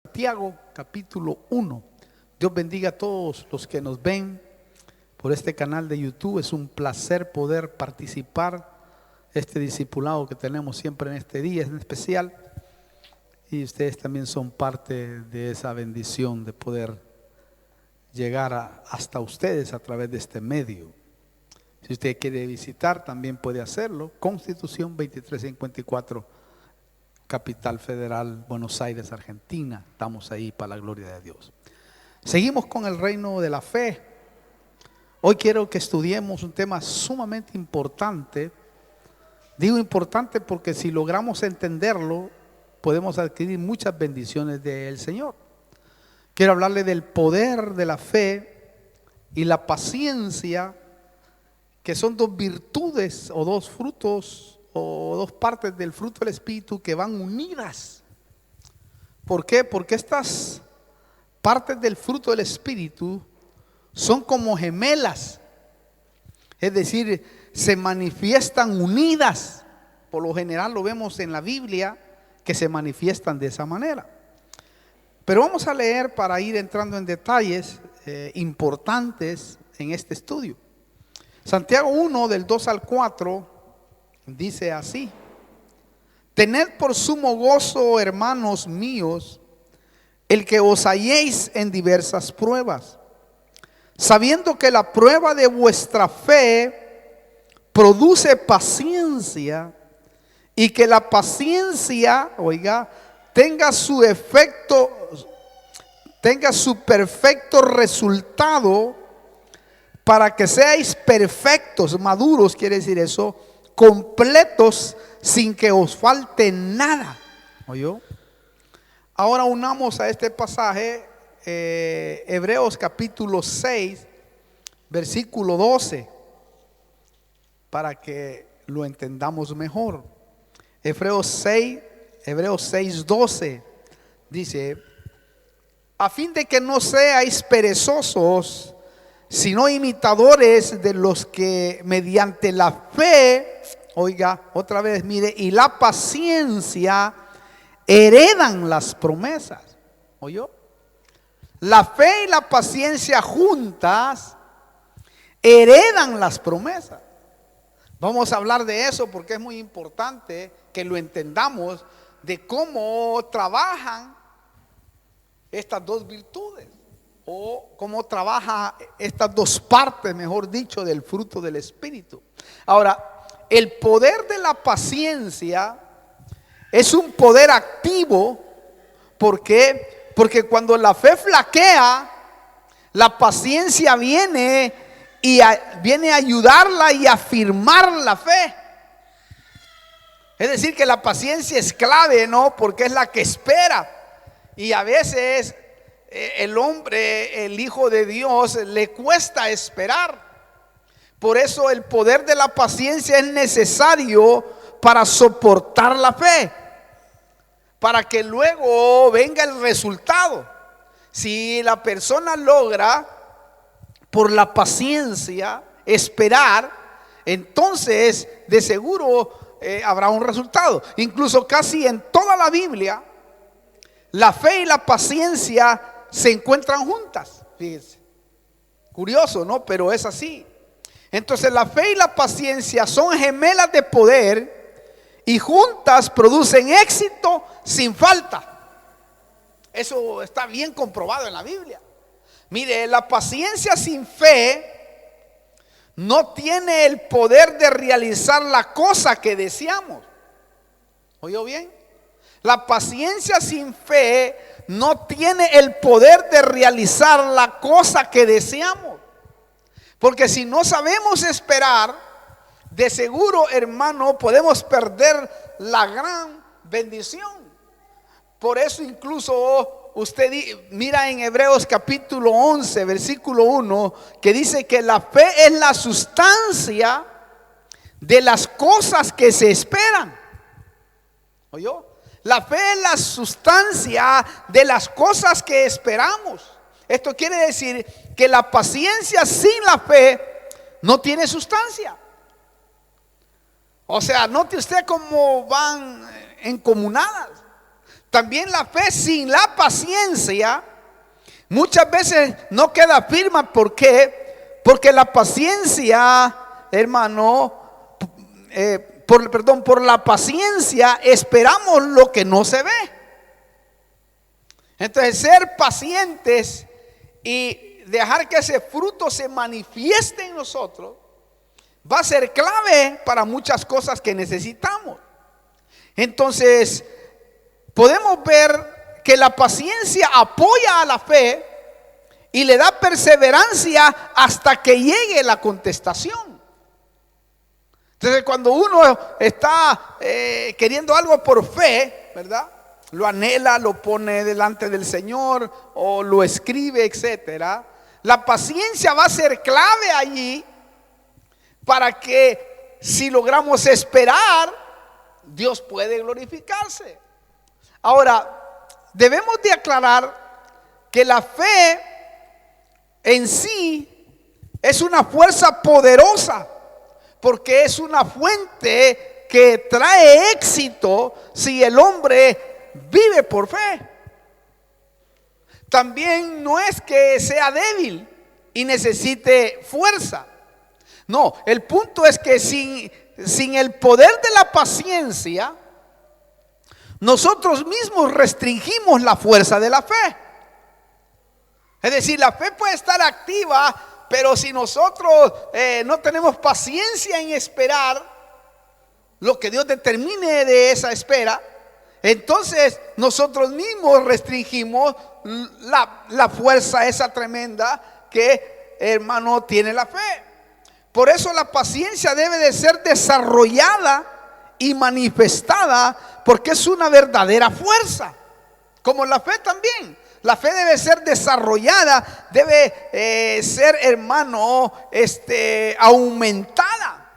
Santiago capítulo 1. Dios bendiga a todos los que nos ven por este canal de YouTube. Es un placer poder participar este discipulado que tenemos siempre en este día, es en especial. Y ustedes también son parte de esa bendición de poder llegar hasta ustedes a través de este medio. Si usted quiere visitar, también puede hacerlo. Constitución 2354, Capital Federal, Buenos Aires, Argentina. Estamos ahí para la gloria de Dios. Seguimos con el reino de la fe. Hoy quiero que estudiemos un tema sumamente importante. Digo importante porque si logramos entenderlo, podemos adquirir muchas bendiciones del Señor. Quiero hablarle del poder de la fe y la paciencia, que son dos virtudes o dos frutos o dos partes del fruto del Espíritu que van unidas. ¿Por qué? Porque estas partes del fruto del Espíritu son como gemelas, es decir, se manifiestan unidas. Por lo general lo vemos en la Biblia que se manifiestan de esa manera. Pero vamos a leer para ir entrando en detalles importantes en este estudio. Santiago 1 del 2 al 4 dice así: tened por sumo gozo, hermanos míos, el que os halléis en diversas pruebas, sabiendo que la prueba de vuestra fe produce paciencia, y que la paciencia, tenga su efecto, tenga su perfecto resultado, para que seáis perfectos, maduros, quiere decir eso, completos, sin que os falte nada. ¿Oyó? Ahora unamos a este pasaje Hebreos capítulo 6, versículo 12, para que lo entendamos mejor. Hebreos 6, 12 dice: a fin de que no seáis perezosos, sino imitadores de los que mediante la fe, otra vez, mire, y la paciencia heredan las promesas. ¿Oyó? La fe y la paciencia juntas heredan las promesas. Vamos a hablar de eso porque es muy importante que lo entendamos, de cómo trabajan estas dos virtudes, o cómo trabaja estas dos partes, mejor dicho, del fruto del Espíritu. Ahora, el poder de la paciencia es un poder activo. ¿Por qué? Porque cuando la fe flaquea, la paciencia viene a ayudarla y a afirmar la fe. Es decir, que la paciencia es clave, ¿no? Porque es la que espera. Y a veces el hombre, el Hijo de Dios, le cuesta esperar. Por eso el poder de la paciencia es necesario para soportar la fe, para que luego venga el resultado. Si la persona logra por la paciencia esperar, entonces de seguro habrá un resultado. Incluso casi en toda la Biblia, la fe y la paciencia se encuentran juntas. Fíjense, curioso, ¿no? Pero es así. Entonces la fe y la paciencia son gemelas de poder y juntas producen éxito sin falta. Eso está bien comprobado en la Biblia. Mire, la paciencia sin fe no tiene el poder de realizar la cosa que deseamos. ¿Oyó bien? La paciencia sin fe no tiene el poder de realizar la cosa que deseamos. Porque si no sabemos esperar, de seguro, hermano, podemos perder la gran bendición. Por eso incluso usted mira en Hebreos capítulo 11, versículo 1, que dice que la fe es la sustancia de las cosas que se esperan. ¿Oyó? La fe es la sustancia de las cosas que esperamos. Esto quiere decir que la paciencia sin la fe no tiene sustancia. O sea, note usted cómo van encomunadas. También la fe sin la paciencia muchas veces no queda firme. ¿Por qué? Porque la paciencia, hermano, por la paciencia esperamos lo que no se ve. Entonces, ser pacientes y dejar que ese fruto se manifieste en nosotros va a ser clave para muchas cosas que necesitamos. Entonces, podemos ver que la paciencia apoya a la fe y le da perseverancia hasta que llegue la contestación. Entonces, cuando uno está queriendo algo por fe, ¿verdad? Lo anhela, lo pone delante del Señor o lo escribe, etcétera. La paciencia va a ser clave allí para que, si logramos esperar, Dios puede glorificarse. Ahora, debemos de aclarar que la fe en sí es una fuerza poderosa, porque es una fuente que trae éxito si el hombre vive por fe. También no es que sea débil y necesite fuerza. No, el punto es que sin el poder de la paciencia, nosotros mismos restringimos la fuerza de la fe. Es decir, la fe puede estar activa, pero si nosotros no tenemos paciencia en esperar lo que Dios determine de esa espera, entonces nosotros mismos restringimos la fuerza esa tremenda que, hermano, tiene la fe. Por eso la paciencia debe de ser desarrollada y manifestada, porque es una verdadera fuerza, como la fe también. La fe debe ser desarrollada, debe ser, hermano, aumentada.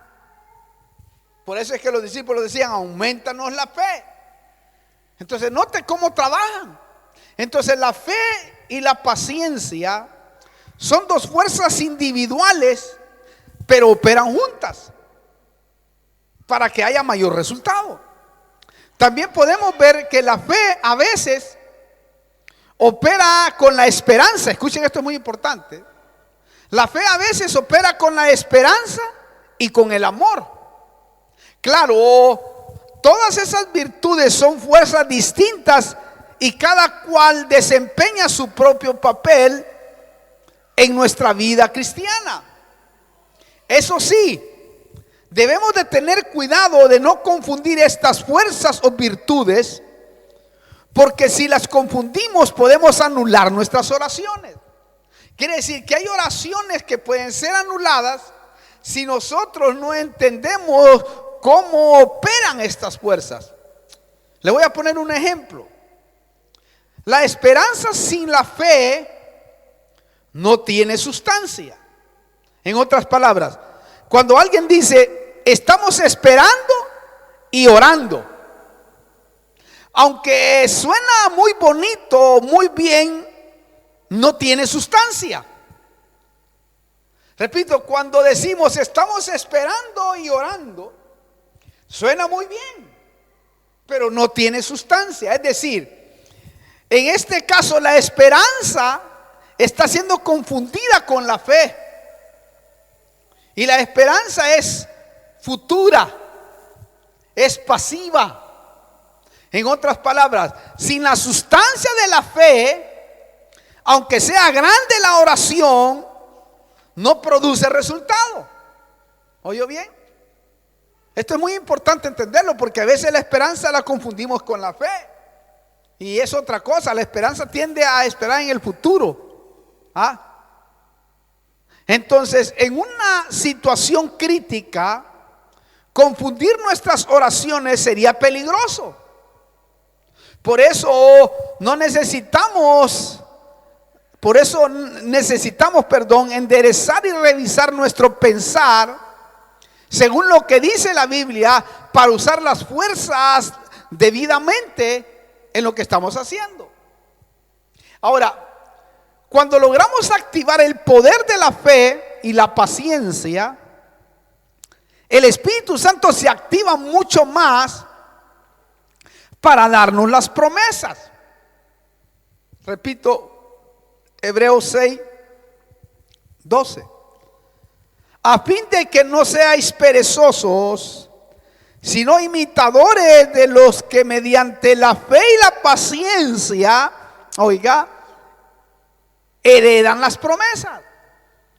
Por eso es que los discípulos decían: aumentanos la fe. Entonces, note cómo trabajan. Entonces, la fe y la paciencia son dos fuerzas individuales, pero operan juntas para que haya mayor resultado. También podemos ver que la fe a veces opera con la esperanza. Escuchen, esto es muy importante. La fe a veces opera con la esperanza y con el amor. Claro, todas esas virtudes son fuerzas distintas y cada cual desempeña su propio papel en nuestra vida cristiana. Eso sí, debemos de tener cuidado de no confundir estas fuerzas o virtudes, porque si las confundimos podemos anular nuestras oraciones. Quiere decir que hay oraciones que pueden ser anuladas si nosotros no entendemos cómo operan estas fuerzas. Le voy a poner un ejemplo. La esperanza sin la fe no tiene sustancia. En otras palabras, cuando alguien dice: estamos esperando y orando, aunque suena muy bonito, muy bien, no tiene sustancia. Repito, cuando decimos estamos esperando y orando, suena muy bien, pero no tiene sustancia. Es decir, en este caso la esperanza está siendo confundida con la fe. Y la esperanza es futura, es pasiva. En otras palabras, sin la sustancia de la fe, aunque sea grande la oración, no produce resultado. ¿Oyó bien? Esto es muy importante entenderlo, porque a veces la esperanza la confundimos con la fe. Y es otra cosa. La esperanza tiende a esperar en el futuro. Entonces, en una situación crítica, confundir nuestras oraciones sería peligroso. Por eso necesitamos enderezar y revisar nuestro pensar según lo que dice la Biblia, para usar las fuerzas debidamente en lo que estamos haciendo. Ahora, cuando logramos activar el poder de la fe y la paciencia, el Espíritu Santo se activa mucho más para darnos las promesas. Repito, Hebreos 6, 12. A fin de que no seáis perezosos, sino imitadores de los que mediante la fe y la paciencia, oiga, heredan las promesas.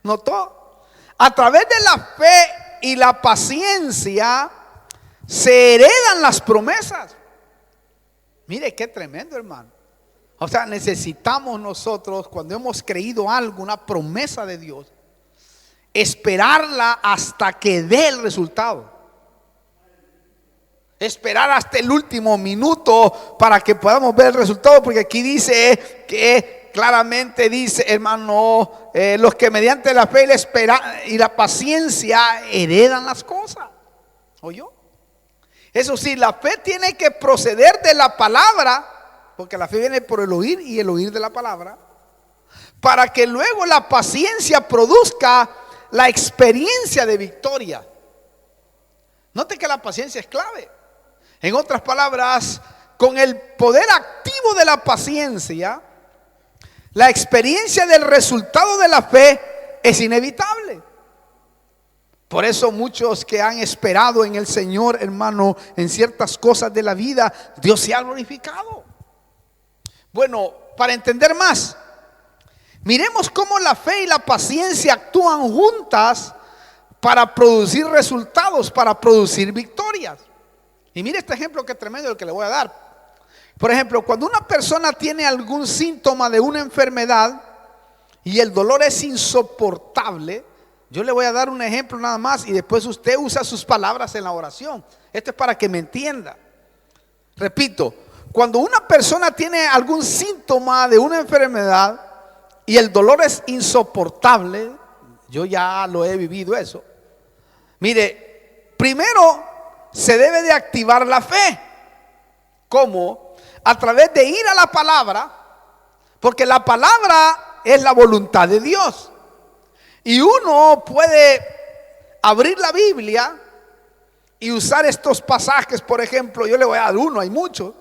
¿Notó? A través de la fe y la paciencia se heredan las promesas. Mire qué tremendo, hermano. O sea, necesitamos nosotros, cuando hemos creído algo, una promesa de Dios, esperarla hasta que dé el resultado. Esperar hasta el último minuto para que podamos ver el resultado, porque aquí dice que claramente dice, hermano, los que mediante la fe y la paciencia heredan las cosas. ¿Oyó? Eso sí, la fe tiene que proceder de la palabra, porque la fe viene por el oír y el oír de la palabra, para que luego la paciencia produzca la experiencia de victoria. Note que la paciencia es clave. En otras palabras, con el poder activo de la paciencia, la experiencia del resultado de la fe es inevitable. Por eso muchos que han esperado en el Señor, hermano, en ciertas cosas de la vida, Dios se ha glorificado. Bueno, para entender más, miremos cómo la fe y la paciencia actúan juntas para producir resultados, para producir victorias. Y mire este ejemplo que tremendo el que le voy a dar. Por ejemplo, cuando una persona tiene algún síntoma de una enfermedad y el dolor es insoportable, yo le voy a dar un ejemplo nada más y después usted usa sus palabras en la oración. Esto es para que me entienda. Repito, cuando una persona tiene algún síntoma de una enfermedad y el dolor es insoportable, yo ya lo he vivido eso. Mire, primero se debe de activar la fe. ¿Cómo? A través de ir a la palabra, porque la palabra es la voluntad de Dios. Y uno puede abrir la Biblia y usar estos pasajes, por ejemplo, yo le voy a dar uno, hay muchos,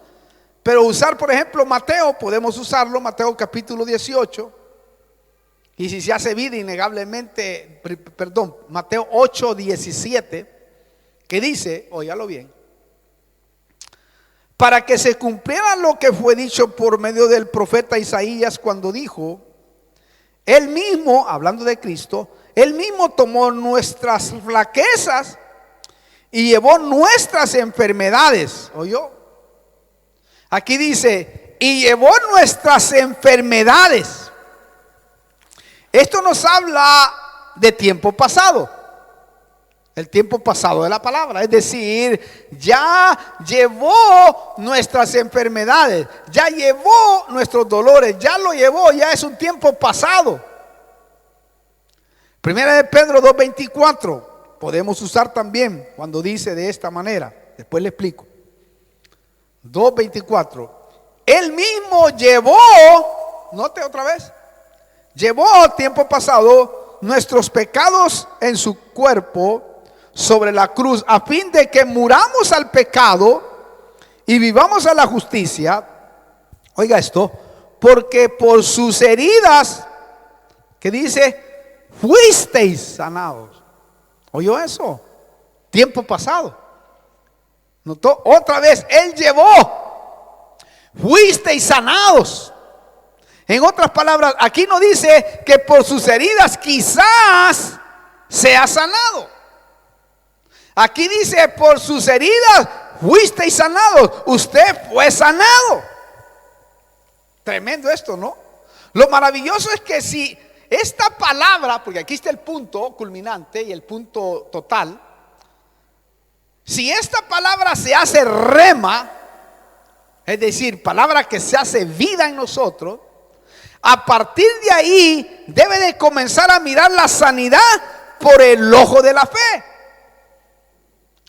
pero usar, por ejemplo, Mateo, podemos usarlo, Mateo capítulo 18, y si se hace vida innegablemente, Mateo 8, 17, que dice, óigalo bien, para que se cumpliera lo que fue dicho por medio del profeta Isaías cuando dijo, él mismo, hablando de Cristo, él mismo tomó nuestras flaquezas y llevó nuestras enfermedades. ¿Oyó? Aquí dice, y llevó nuestras enfermedades. Esto nos habla de tiempo pasado. El tiempo pasado de la palabra, es decir, ya llevó nuestras enfermedades, ya llevó nuestros dolores, ya lo llevó, ya es un tiempo pasado. Primera de Pedro 2:24, podemos usar también cuando dice de esta manera, después le explico. 2:24, él mismo llevó, note otra vez, llevó tiempo pasado nuestros pecados en su cuerpo sobre la cruz, a fin de que muramos al pecado y vivamos a la justicia. Oiga esto, porque por sus heridas, que dice, fuisteis sanados. ¿Oyó eso? Tiempo pasado. ¿Notó? Otra vez, él llevó, fuisteis sanados. En otras palabras, aquí no dice que por sus heridas quizás sea sanado. Aquí dice, por sus heridas fuisteis sanados. Usted fue sanado. Tremendo esto, ¿no? Lo maravilloso es que si esta palabra, porque aquí está el punto culminante y el punto total, si esta palabra se hace rema, es decir, palabra que se hace vida en nosotros, a partir de ahí debe de comenzar a mirar la sanidad por el ojo de la fe.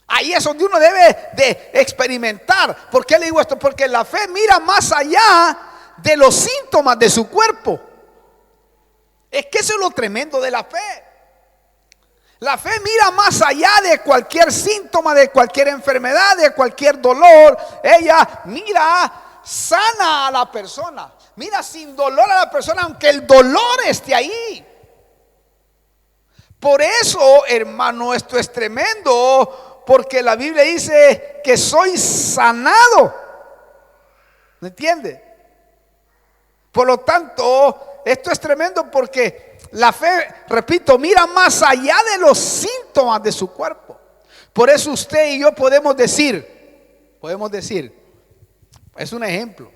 Ahí es donde uno debe de experimentar. ¿Por qué le digo esto? Porque la fe mira más allá de los síntomas de su cuerpo. Es que eso es lo tremendo de la fe. La fe mira más allá de cualquier síntoma, de cualquier enfermedad, de cualquier dolor. Ella mira, sana a la persona. Mira sin dolor a la persona, aunque el dolor esté ahí. Por eso, hermano, esto es tremendo, porque la Biblia dice que soy sanado. ¿Me entiende? Por lo tanto, esto es tremendo porque la fe, repito, mira más allá de los síntomas de su cuerpo. Por eso usted y yo podemos decir, es un ejemplo.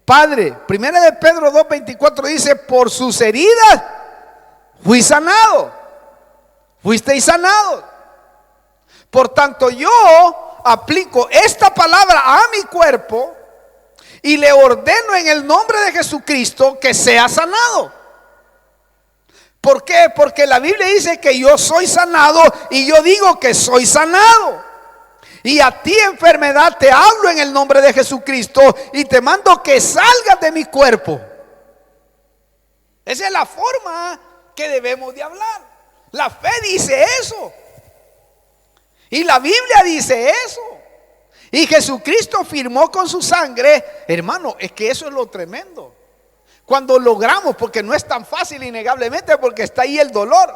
Padre, 1 de Pedro 2:24 dice, por sus heridas fui sanado. Fuisteis sanados. Por tanto, yo aplico esta palabra a mi cuerpo y le ordeno en el nombre de Jesucristo que sea sanado. ¿Por qué? Porque la Biblia dice que yo soy sanado y yo digo que soy sanado. Y a ti, enfermedad, te hablo en el nombre de Jesucristo y te mando que salgas de mi cuerpo. Esa es la forma que debemos de hablar. La fe dice eso. Y la Biblia dice eso. Y Jesucristo firmó con su sangre. Hermano, es que eso es lo tremendo. Cuando logramos, porque no es tan fácil innegablemente, porque está ahí el dolor.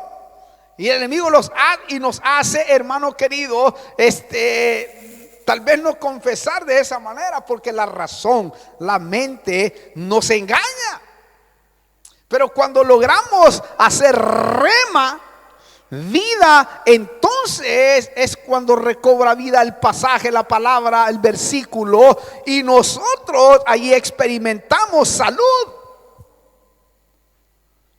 Y el enemigo nos hace, hermano querido, tal vez no confesar de esa manera, porque la razón, la mente nos engaña. Pero cuando logramos hacer rema, vida, entonces es cuando recobra vida el pasaje, la palabra, el versículo, y nosotros ahí experimentamos salud.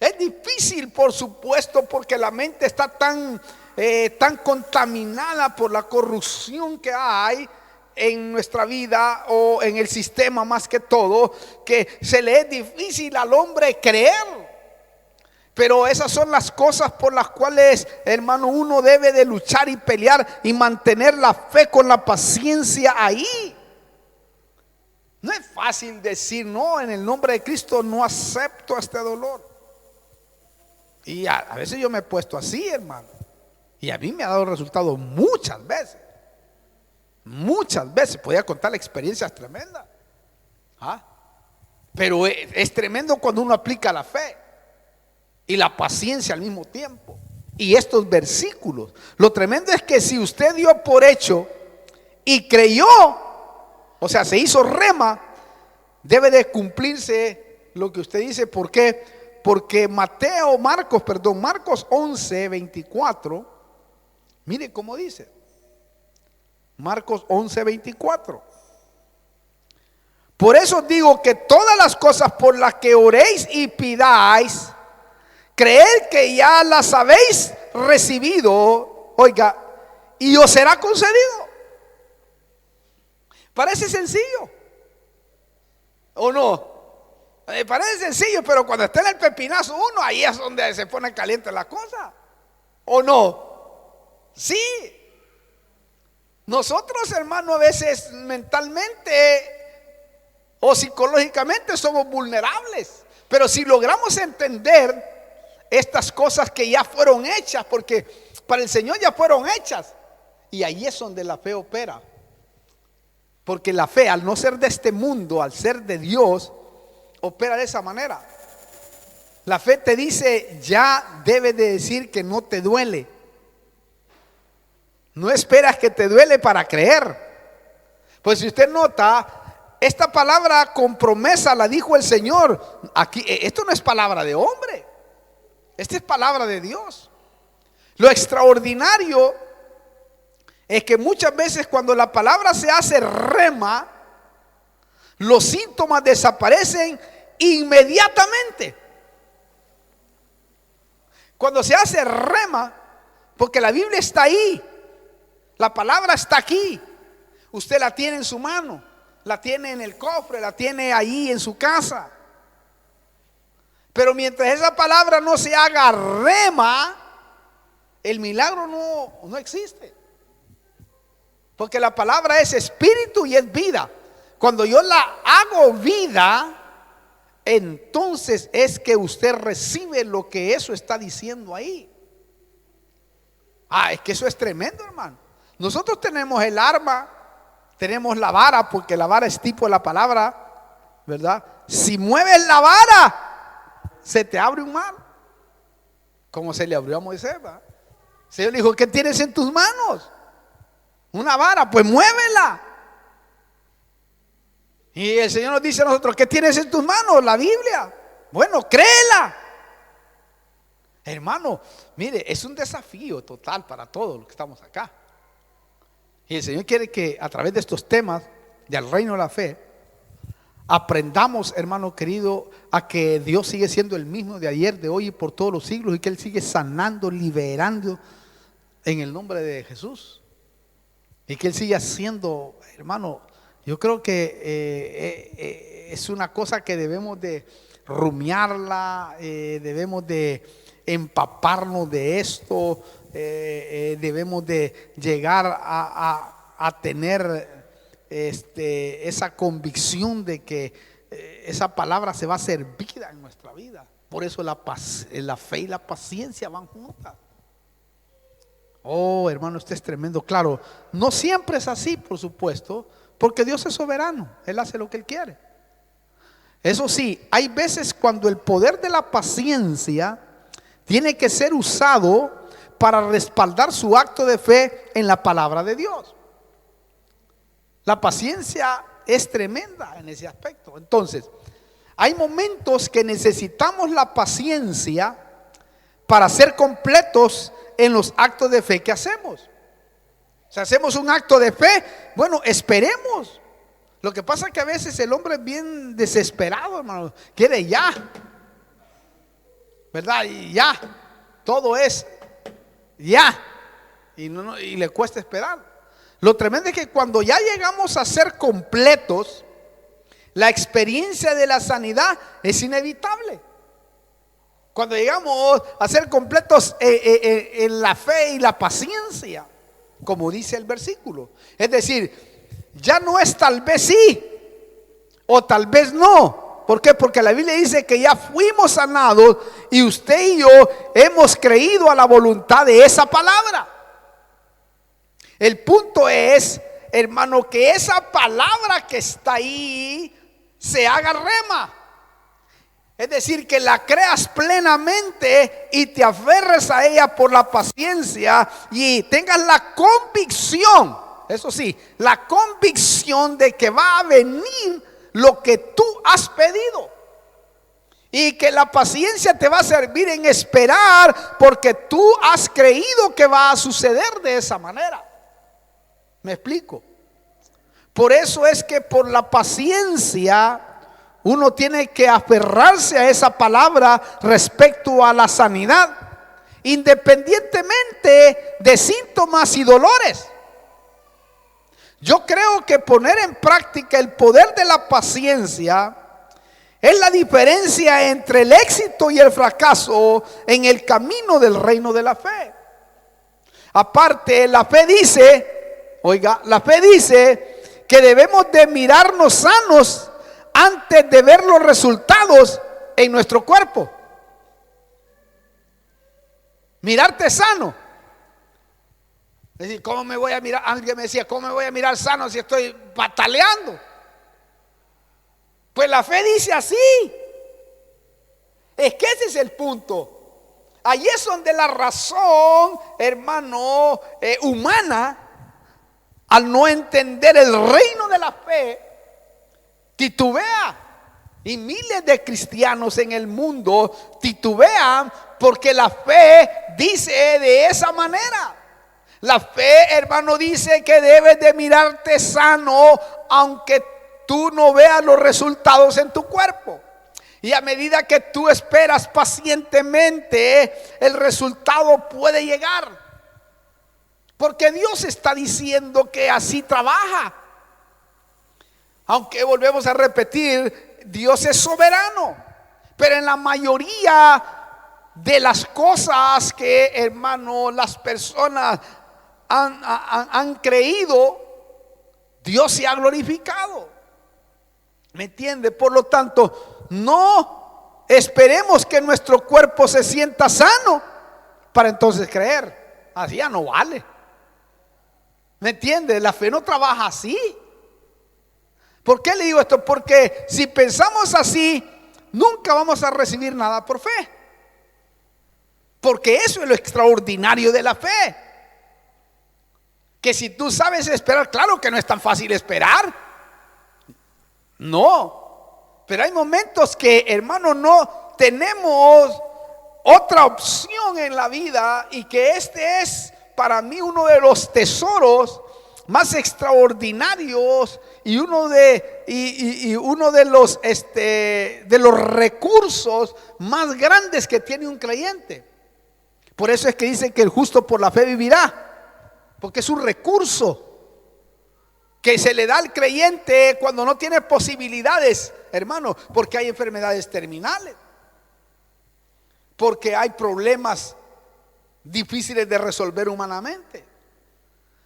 Es difícil, por supuesto, porque la mente está tan contaminada por la corrupción que hay en nuestra vida o en el sistema más que todo, que se le es difícil al hombre creer. Pero esas son las cosas por las cuales, hermano, uno debe de luchar y pelear y mantener la fe con la paciencia ahí. No es fácil decir, no, en el nombre de Cristo no acepto este dolor. Y a veces yo me he puesto así, hermano. Y a mí me ha dado resultado muchas veces. Muchas veces. Podía contar experiencias tremendas. Pero es tremendo cuando uno aplica la fe y la paciencia al mismo tiempo. Y estos versículos, lo tremendo es que si usted dio por hecho y creyó, o sea, se hizo rema, debe de cumplirse lo que usted dice. ¿Por qué? Porque Marcos 11:24, mire cómo dice. Marcos 11:24. Por eso digo que todas las cosas por las que oréis y pidáis, creed que ya las habéis recibido, oiga, y os será concedido. Parece sencillo, ¿o no? Parece sencillo, pero cuando está en el pepinazo uno, ahí es donde se pone caliente la cosa, ¿o no? Sí. Nosotros, hermano, a veces mentalmente o psicológicamente somos vulnerables, pero si logramos entender estas cosas que ya fueron hechas, porque para el Señor ya fueron hechas, y ahí es donde la fe opera. Porque la fe, al no ser de este mundo, al ser de Dios, opera de esa manera. La fe te dice, ya debe de decir que no te duele. No esperas que te duele para creer. Pues si usted nota, esta palabra con promesa la dijo el Señor. Aquí, esto no es palabra de hombre. Esta es palabra de Dios. Lo extraordinario es que muchas veces cuando la palabra se hace rema, los síntomas desaparecen inmediatamente. Cuando se hace rema, porque la Biblia está ahí, la palabra está aquí, usted la tiene en su mano, la tiene en el cofre, la tiene ahí en su casa. Pero mientras esa palabra no se haga rema, el milagro no existe. Porque la palabra es espíritu y es vida. Cuando yo la hago vida, entonces es que usted recibe lo que eso está diciendo ahí. Es que eso es tremendo, hermano. Nosotros tenemos el arma, tenemos la vara, porque la vara es tipo de la palabra, ¿verdad? Si mueves la vara, se te abre un mar, como se le abrió a Moisés, ¿verdad? El Señor le dijo: ¿qué tienes en tus manos? Una vara, pues muévela. Y el Señor nos dice a nosotros: ¿qué tienes en tus manos? La Biblia. Bueno, créela. Hermano, mire, es un desafío total para todos los que estamos acá. Y el Señor quiere que a través de estos temas del reino de la fe aprendamos, hermano querido, a que Dios sigue siendo el mismo de ayer, de hoy y por todos los siglos, y que Él sigue sanando, liberando en el nombre de Jesús, y que Él sigue haciendo, hermano. Yo creo que es una cosa que debemos de rumiarla, debemos de empaparnos de esto, debemos de llegar a tener esa convicción de que esa palabra se va a hacer vida en nuestra vida. Por eso la fe y la paciencia van juntas. Oh, hermano, esto es tremendo. Claro, no siempre es así, por supuesto, porque Dios es soberano. Él hace lo que Él quiere. Eso sí, hay veces cuando el poder de la paciencia tiene que ser usado para respaldar su acto de fe en la palabra de Dios. La paciencia es tremenda en ese aspecto. Entonces, hay momentos que necesitamos la paciencia para ser completos en los actos de fe que hacemos. Si hacemos un acto de fe, bueno, esperemos. Lo que pasa es que a veces el hombre es bien desesperado, hermano. Quiere ya, ¿verdad? Y ya, todo es ya. Y le cuesta esperar. Lo tremendo es que cuando ya llegamos a ser completos, la experiencia de la sanidad es inevitable. Cuando llegamos a ser completos en la fe y la paciencia, como dice el versículo. Es decir, ya no es tal vez sí o tal vez no. ¿Por qué? Porque la Biblia dice que ya fuimos sanados y usted y yo hemos creído a la voluntad de esa palabra. El punto es, hermano, que esa palabra que está ahí se haga rema. Es decir, que la creas plenamente y te aferres a ella por la paciencia y tengas la convicción, eso sí, la convicción de que va a venir lo que tú has pedido. Y que la paciencia te va a servir en esperar porque tú has creído que va a suceder de esa manera. ¿Me explico? Por eso es que por la paciencia uno tiene que aferrarse a esa palabra respecto a la sanidad, independientemente de síntomas y dolores. Yo creo que poner en práctica el poder de la paciencia es la diferencia entre el éxito y el fracaso en el camino del reino de la fe. Aparte, la fe dice, oiga, la fe dice que debemos de mirarnos sanos antes de ver los resultados en nuestro cuerpo. Mirarte sano. Es decir, ¿cómo me voy a mirar? Alguien me decía, ¿cómo me voy a mirar sano si estoy pataleando? Pues la fe dice así. Es que ese es el punto. Ahí es donde la razón, hermano, humana, al no entender el reino de la fe, titubea. Y miles de cristianos en el mundo titubean porque la fe dice de esa manera. La fe, hermano, dice que debes de mirarte sano aunque tú no veas los resultados en tu cuerpo. Y a medida que tú esperas pacientemente, el resultado puede llegar. Porque Dios está diciendo que así trabaja. Aunque volvemos a repetir, Dios es soberano. Pero en la mayoría de las cosas que, hermano, las personas han creído, Dios se ha glorificado. ¿Me entiende? Por lo tanto, no esperemos que nuestro cuerpo se sienta sano para entonces creer. así ya no vale. ¿Me entiende? La fe no trabaja así. ¿Por qué le digo esto? Porque si pensamos así, nunca vamos a recibir nada por fe. Porque eso es lo extraordinario de la fe. Que si tú sabes esperar, claro que no es tan fácil esperar. No. Pero hay momentos que, hermano, no tenemos otra opción en la vida, y que este es para mí uno de los tesoros más extraordinarios y uno de los recursos más grandes que tiene un creyente. Por eso es que dice que el justo por la fe vivirá, porque es un recurso que se le da al creyente cuando no tiene posibilidades, hermano, porque hay enfermedades terminales, porque hay problemas difíciles de resolver humanamente,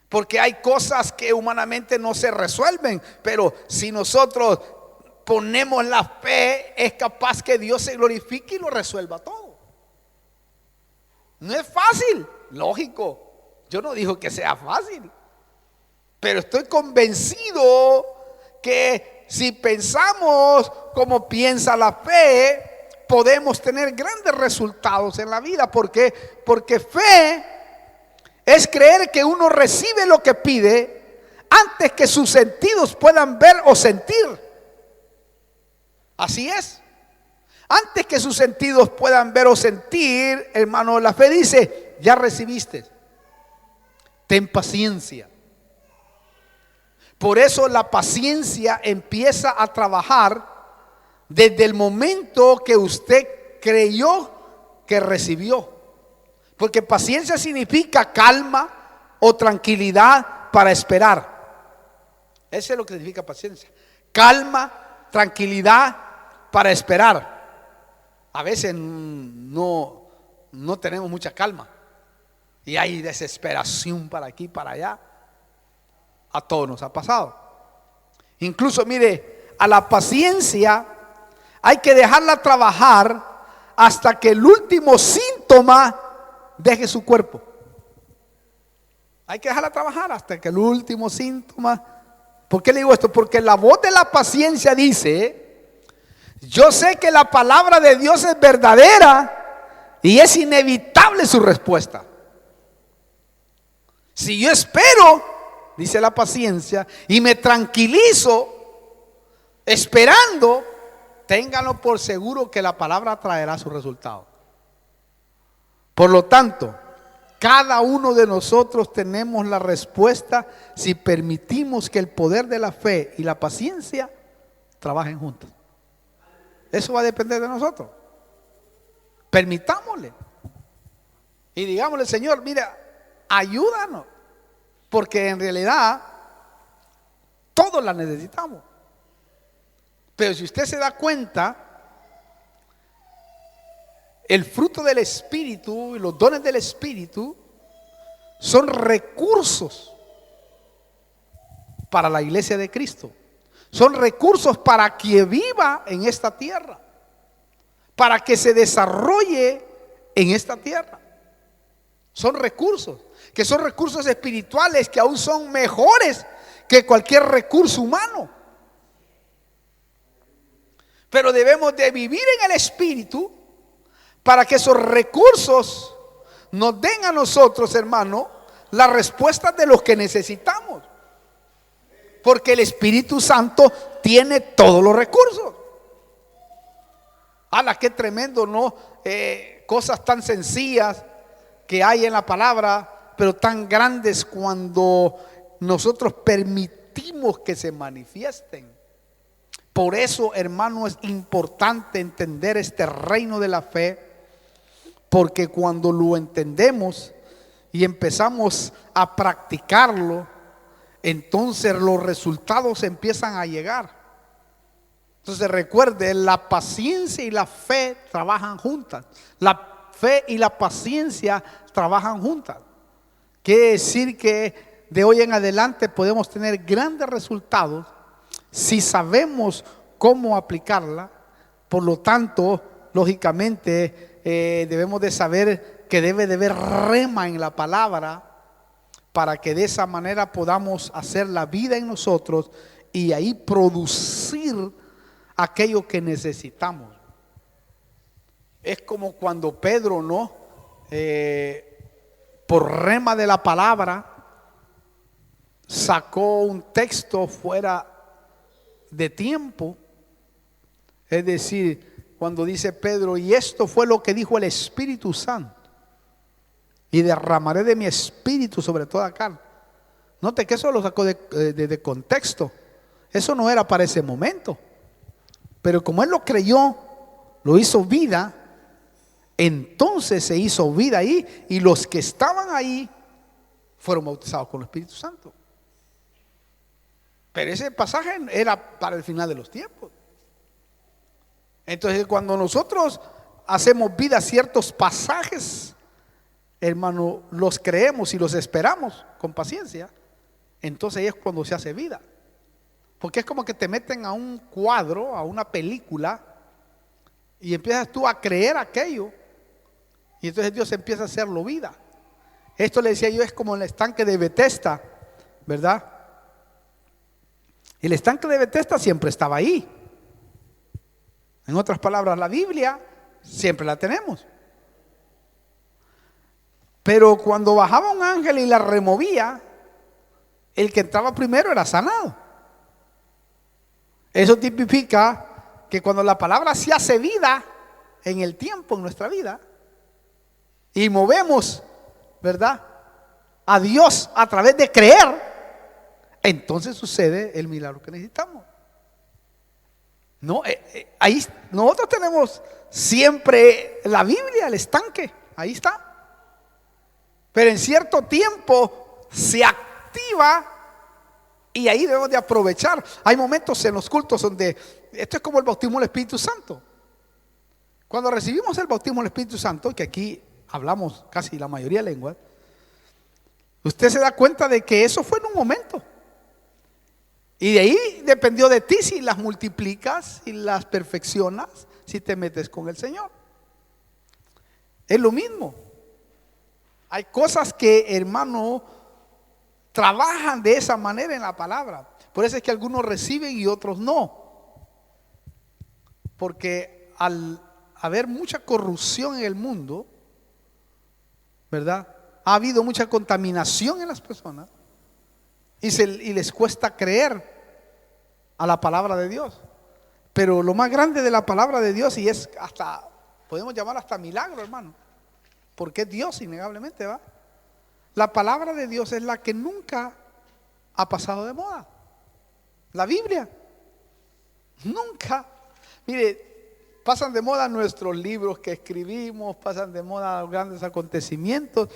porque hay cosas que humanamente no se resuelven, pero si nosotros ponemos la fe, es capaz que Dios se glorifique y lo resuelva todo. No es fácil, lógico, yo no digo que sea fácil, pero estoy convencido que si pensamos como piensa la fe, podemos tener grandes resultados en la vida. ¿Por qué? Porque fe es creer que uno recibe lo que pide antes que sus sentidos puedan ver o sentir. Así es. Antes que sus sentidos puedan ver o sentir, hermano, la fe dice: ya recibiste, ten paciencia. Por eso la paciencia empieza a trabajar desde el momento que usted creyó que recibió. Porque paciencia significa calma o tranquilidad para esperar. Eso es lo que significa paciencia. Calma, tranquilidad para esperar. A veces no tenemos mucha calma y hay desesperación para aquí, para allá. A todos nos ha pasado. Incluso, mire, a la paciencia hay que dejarla trabajar hasta que el último síntoma deje su cuerpo. Hay que dejarla trabajar hasta que el último síntoma. ¿Por qué le digo esto? Porque la voz de la paciencia dice: yo sé que la palabra de Dios es verdadera y es inevitable su respuesta. Si yo espero, dice la paciencia, y me tranquilizo esperando, ténganlo por seguro que la palabra traerá su resultado. Por lo tanto, cada uno de nosotros tenemos la respuesta si permitimos que el poder de la fe y la paciencia trabajen juntos. Eso va a depender de nosotros. Permitámosle y digámosle: Señor, mira, ayúdanos, porque en realidad todos la necesitamos. Pero si usted se da cuenta, el fruto del Espíritu y los dones del Espíritu son recursos para la iglesia de Cristo. Son recursos para que viva en esta tierra, para que se desarrolle en esta tierra. Son recursos, que son recursos espirituales que aún son mejores que cualquier recurso humano. Pero debemos de vivir en el Espíritu para que esos recursos nos den a nosotros, hermano, la respuesta de los que necesitamos. Porque el Espíritu Santo tiene todos los recursos. ¡Hala, qué tremendo!, ¿no? Cosas tan sencillas que hay en la palabra, pero tan grandes cuando nosotros permitimos que se manifiesten. Por eso, hermano, es importante entender este reino de la fe, porque cuando lo entendemos y empezamos a practicarlo, entonces los resultados empiezan a llegar. Entonces recuerde, la paciencia y la fe trabajan juntas. La fe y la paciencia trabajan juntas. Quiere decir que de hoy en adelante podemos tener grandes resultados si sabemos cómo aplicarla. Por lo tanto, lógicamente debemos de saber que debe de haber rema en la palabra para que de esa manera podamos hacer la vida en nosotros y ahí producir aquello que necesitamos. Es como cuando Pedro, ¿no? Por rema de la palabra sacó un texto fuera de tiempo. Es decir, cuando dice Pedro, y esto fue lo que dijo el Espíritu Santo, y derramaré de mi espíritu sobre toda carne. Note que eso lo sacó de contexto. Eso no era para ese momento. Pero como él lo creyó, lo hizo vida, entonces se hizo vida ahí, y los que estaban ahí fueron bautizados con el Espíritu Santo. Pero ese pasaje era para el final de los tiempos. Entonces, cuando nosotros hacemos vida a ciertos pasajes, hermano, los creemos y los esperamos con paciencia, entonces ahí es cuando se hace vida. Porque es como que te meten a un cuadro, a una película, y empiezas tú a creer aquello, y entonces Dios empieza a hacerlo vida. Esto le decía yo, es como el estanque de Betesda, ¿verdad? El estanque de Betesda siempre estaba ahí. En otras palabras, la Biblia siempre la tenemos. Pero cuando bajaba un ángel y la removía, el que entraba primero era sanado. Eso tipifica que cuando la palabra se hace vida en el tiempo, en nuestra vida, y movemos, ¿verdad?, a Dios a través de creer, entonces sucede el milagro que necesitamos. No, ahí nosotros tenemos siempre la Biblia, el estanque, ahí está. Pero en cierto tiempo se activa y ahí debemos de aprovechar. Hay momentos en los cultos donde esto es como el bautismo del Espíritu Santo. Cuando recibimos el bautismo del Espíritu Santo, que aquí hablamos casi la mayoría de lenguas, usted se da cuenta de que eso fue en un momento. Y de ahí dependió de ti si las multiplicas, si las perfeccionas, si te metes con el Señor. Es lo mismo. Hay cosas que, hermano, trabajan de esa manera en la palabra. Por eso es que algunos reciben y otros no. Porque al haber mucha corrupción en el mundo, ¿verdad?, ha habido mucha contaminación en las personas. Y les cuesta creer a la palabra de Dios. Pero lo más grande de la palabra de Dios, y es hasta, podemos llamar hasta milagro, hermano, porque es Dios innegablemente, ¿va? La palabra de Dios es la que nunca ha pasado de moda. La Biblia nunca. Mire, pasan de moda nuestros libros que escribimos, pasan de moda los grandes acontecimientos,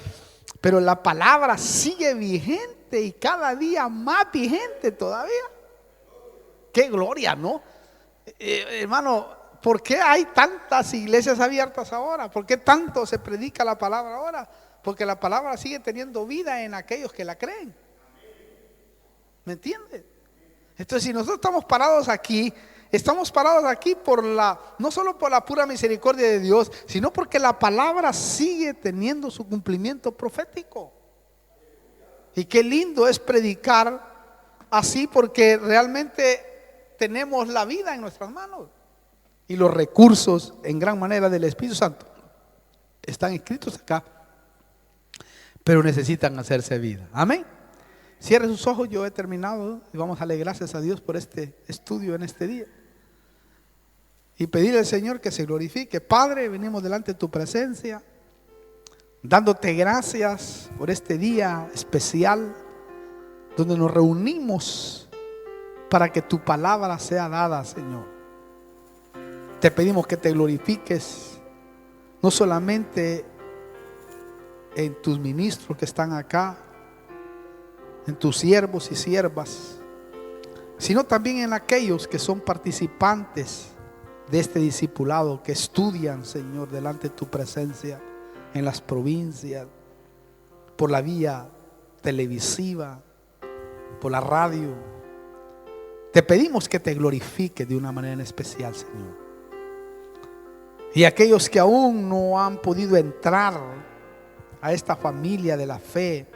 pero la palabra sigue vigente y cada día más vigente todavía. Qué gloria, ¿no? Hermano, ¿por qué hay tantas iglesias abiertas ahora? ¿Por qué tanto se predica la palabra ahora? Porque la palabra sigue teniendo vida en aquellos que la creen. ¿Me entiende? Entonces, si nosotros estamos parados aquí por no solo por la pura misericordia de Dios, sino porque la palabra sigue teniendo su cumplimiento profético. Y qué lindo es predicar así, porque realmente tenemos la vida en nuestras manos. Y los recursos en gran manera del Espíritu Santo están escritos acá, pero necesitan hacerse vida. Amén. Cierre sus ojos, yo he terminado y vamos a darle gracias a Dios por este estudio en este día. Y pedirle al Señor que se glorifique. Padre, venimos delante de tu presencia, dándote gracias por este día especial, donde nos reunimos para que tu palabra sea dada, Señor. Te pedimos que te glorifiques, no solamente en tus ministros que están acá, en tus siervos y siervas, sino también en aquellos que son participantes de este discipulado, que estudian, Señor, delante de tu presencia en las provincias, por la vía televisiva, por la radio. Te pedimos que te glorifique de una manera en especial, Señor. Y aquellos que aún no han podido entrar a esta familia de la fe,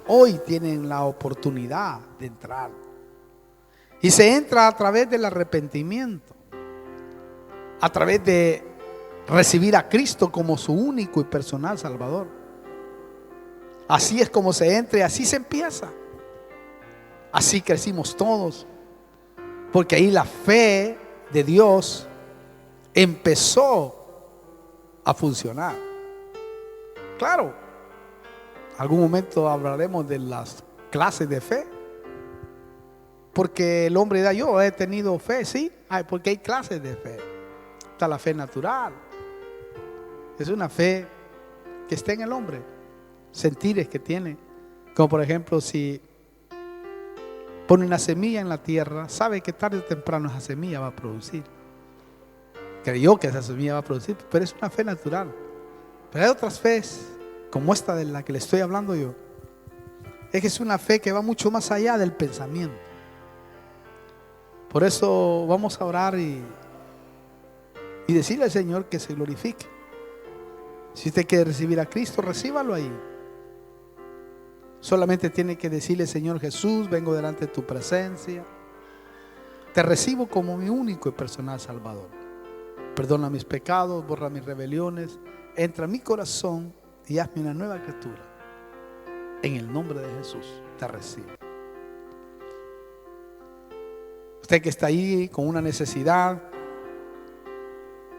hoy tienen la oportunidad de entrar. Y se entra a través del arrepentimiento, a través de recibir a Cristo como su único y personal Salvador. Así es como se entra y así se empieza. Así crecimos todos, porque ahí la fe de Dios empezó a funcionar. Claro, algún momento hablaremos de las clases de fe, porque el hombre da, yo he tenido fe, sí, porque hay clases de fe. Está la fe natural, es una fe que está en el hombre, sentires que tiene, como por ejemplo si pone una semilla en la tierra, sabe que tarde o temprano esa semilla va a producir. Creyó que esa semilla va a producir, pero es una fe natural. Pero hay otras fees, como esta de la que le estoy hablando yo, es que es una fe que va mucho más allá del pensamiento. Por eso vamos a orar y decirle al Señor que se glorifique. Si usted quiere recibir a Cristo, recíbalo ahí. Solamente tiene que decirle: Señor Jesús, vengo delante de tu presencia, te recibo como mi único y personal Salvador. Perdona mis pecados, borra mis rebeliones, entra en mi corazón y hazme una nueva criatura. En el nombre de Jesús te recibo. Usted que está ahí con una necesidad,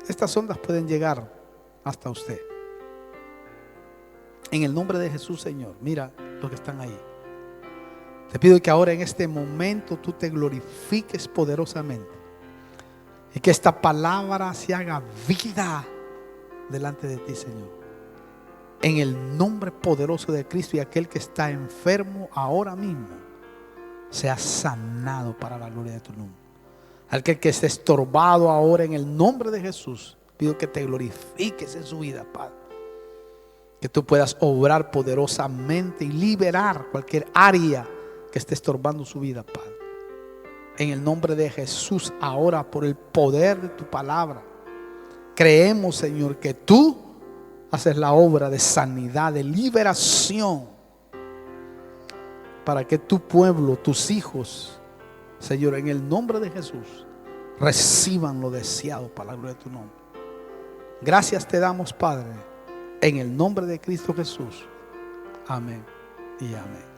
estas ondas pueden llegar hasta usted. En el nombre de Jesús, Señor, mira los que están ahí. Te pido que ahora en este momento tú te glorifiques poderosamente y que esta palabra se haga vida delante de ti, Señor. En el nombre poderoso de Cristo, y aquel que está enfermo ahora mismo sea sanado para la gloria de tu nombre. Aquel que esté estorbado ahora, en el nombre de Jesús, pido que te glorifiques en su vida, Padre. Que tú puedas obrar poderosamente y liberar cualquier área que esté estorbando su vida, Padre. En el nombre de Jesús, ahora por el poder de tu palabra, creemos, Señor, que tú haces la obra de sanidad, de liberación, para que tu pueblo, tus hijos, Señor, en el nombre de Jesús, reciban lo deseado para la gloria de tu nombre. Gracias te damos, Padre, en el nombre de Cristo Jesús. Amén y amén.